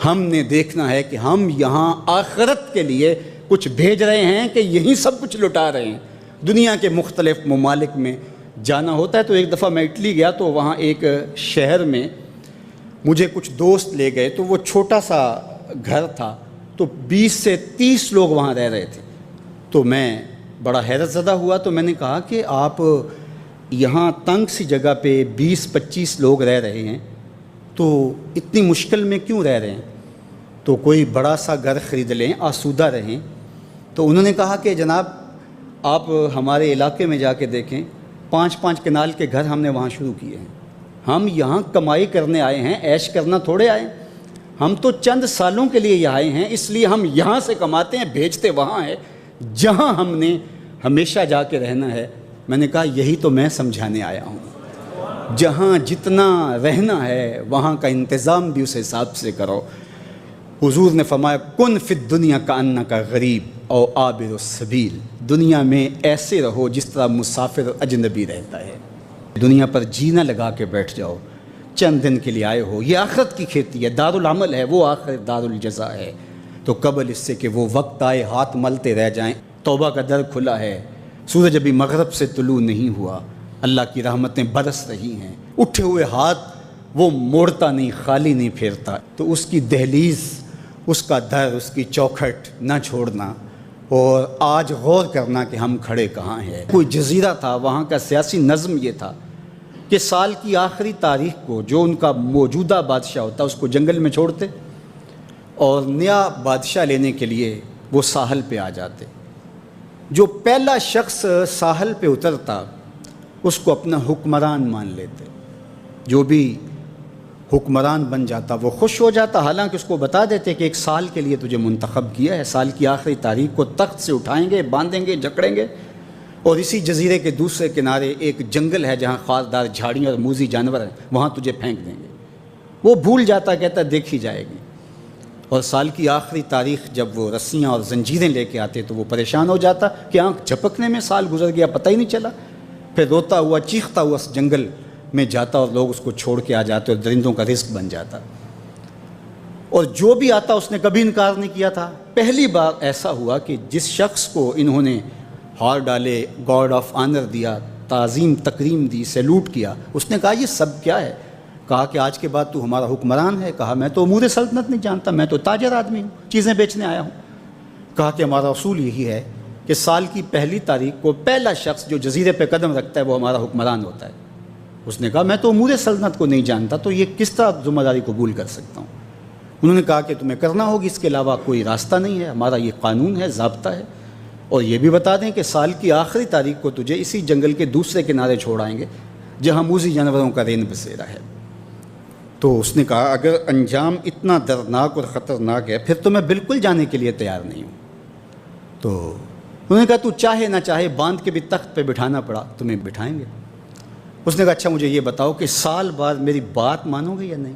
ہم نے دیکھنا ہے کہ ہم یہاں آخرت کے لیے کچھ بھیج رہے ہیں کہ یہی سب کچھ لٹا رہے ہیں۔ دنیا کے مختلف ممالک میں جانا ہوتا ہے۔ تو ایک دفعہ میں اٹلی گیا تو وہاں ایک شہر میں مجھے کچھ دوست لے گئے، تو وہ چھوٹا سا گھر تھا، تو 20 سے 30 لوگ وہاں رہ رہے تھے۔ تو میں بڑا حیرت زدہ ہوا، تو میں نے کہا کہ آپ یہاں تنگ سی جگہ پہ 20-25 لوگ رہ رہے ہیں، تو اتنی مشکل میں کیوں رہ رہے ہیں؟ تو کوئی بڑا سا گھر خرید لیں، آسودہ رہیں۔ تو انہوں نے کہا کہ جناب آپ ہمارے علاقے میں جا کے دیکھیں، 5-5 کنال کے گھر ہم نے وہاں شروع کیے ہیں۔ ہم یہاں کمائی کرنے آئے ہیں، عیش کرنا تھوڑے آئے ہیں۔ ہم تو چند سالوں کے لیے یہاں آئے ہیں، اس لیے ہم یہاں سے کماتے ہیں، بھیجتے وہاں ہے جہاں ہم نے ہمیشہ جا کے رہنا ہے۔ میں نے کہا یہی تو میں سمجھانے آیا ہوں، جہاں جتنا رہنا ہے وہاں کا انتظام بھی اس حساب سے کرو۔ حضور نے فرمایا کن فی الدنیا کأنک غریب او عابر السبیل، دنیا میں ایسے رہو جس طرح مسافر اجنبی رہتا ہے۔ دنیا پر جینا لگا کے بیٹھ جاؤ، چند دن کے لیے آئے ہو، یہ آخرت کی کھیتی ہے، دار العمل ہے، وہ آخر دار الجزا ہے۔ تو قبل اس سے کہ وہ وقت آئے ہاتھ ملتے رہ جائیں، توبہ کا در کھلا ہے، سورج ابھی مغرب سے طلوع نہیں ہوا، اللہ کی رحمتیں برس رہی ہیں، اٹھے ہوئے ہاتھ وہ موڑتا نہیں، خالی نہیں پھیرتا۔ تو اس کی دہلیز، اس کا در، اس کی چوکھٹ نہ چھوڑنا، اور آج غور کرنا کہ ہم کھڑے کہاں ہیں۔ کوئی جزیرہ تھا، وہاں کا سیاسی نظم یہ تھا کہ سال کی آخری تاریخ کو جو ان کا موجودہ بادشاہ ہوتا اس کو جنگل میں چھوڑتے، اور نیا بادشاہ لینے کے لیے وہ ساحل پہ آ جاتے۔ جو پہلا شخص ساحل پہ اترتا اس کو اپنا حکمران مان لیتے، جو بھی حکمران بن جاتا وہ خوش ہو جاتا، حالانکہ اس کو بتا دیتے کہ 1 سال کے لیے تجھے منتخب کیا ہے، سال کی آخری تاریخ کو تخت سے اٹھائیں گے، باندھیں گے، جکڑیں گے، اور اسی جزیرے کے دوسرے کنارے ایک جنگل ہے جہاں خاردار جھاڑیاں اور موذی جانور ہیں، وہاں تجھے پھینک دیں گے۔ وہ بھول جاتا، کہتا دیکھی جائے گی۔ اور سال کی آخری تاریخ جب وہ رسیاں اور زنجیریں لے کے آتے تو وہ پریشان ہو جاتا کہ آنکھ جھپکنے میں سال گزر گیا، پتہ ہی نہیں چلا۔ پھر روتا ہوا چیختا ہوا اس جنگل میں جاتا اور لوگ اس کو چھوڑ کے آ جاتے اور درندوں کا رزق بن جاتا، اور جو بھی آتا اس نے کبھی انکار نہیں کیا تھا۔ پہلی بار ایسا ہوا کہ جس شخص کو انہوں نے ہار ڈالے، گارڈ آف آنر دیا، تعظیم تکریم دی، سیلوٹ کیا، اس نے کہا یہ سب کیا ہے؟ کہا کہ آج کے بعد تو ہمارا حکمران ہے۔ کہا میں تو امور سلطنت نہیں جانتا، میں تو تاجر آدمی ہوں، چیزیں بیچنے آیا ہوں۔ کہا کہ ہمارا اصول یہی ہے کہ سال کی پہلی تاریخ کو پہلا شخص جو جزیرے پہ قدم رکھتا ہے وہ ہمارا حکمران ہوتا ہے۔ اس نے کہا میں تو امور سلطنت کو نہیں جانتا، تو یہ کس طرح ذمہ داری قبول کر سکتا ہوں؟ انہوں نے کہا کہ تمہیں کرنا ہوگی، اس کے علاوہ کوئی راستہ نہیں ہے، ہمارا یہ قانون ہے، ضابطہ ہے، اور یہ بھی بتا دیں کہ سال کی آخری تاریخ کو تجھے اسی جنگل کے دوسرے کنارے چھوڑ آئیں گے جہاں موذی جانوروں کا رین بسیرا ہے۔ تو اس نے کہا اگر انجام اتنا دردناک اور خطرناک ہے پھر تو میں بالکل جانے کے لیے تیار نہیں ہوں۔ تو انہوں نے کہا تو چاہے نہ چاہے باندھ کے بھی تخت پہ بٹھانا پڑا تمہیں بٹھائیں گے۔ اس نے کہا اچھا مجھے یہ بتاؤ کہ سال بعد میری بات مانو گے یا نہیں؟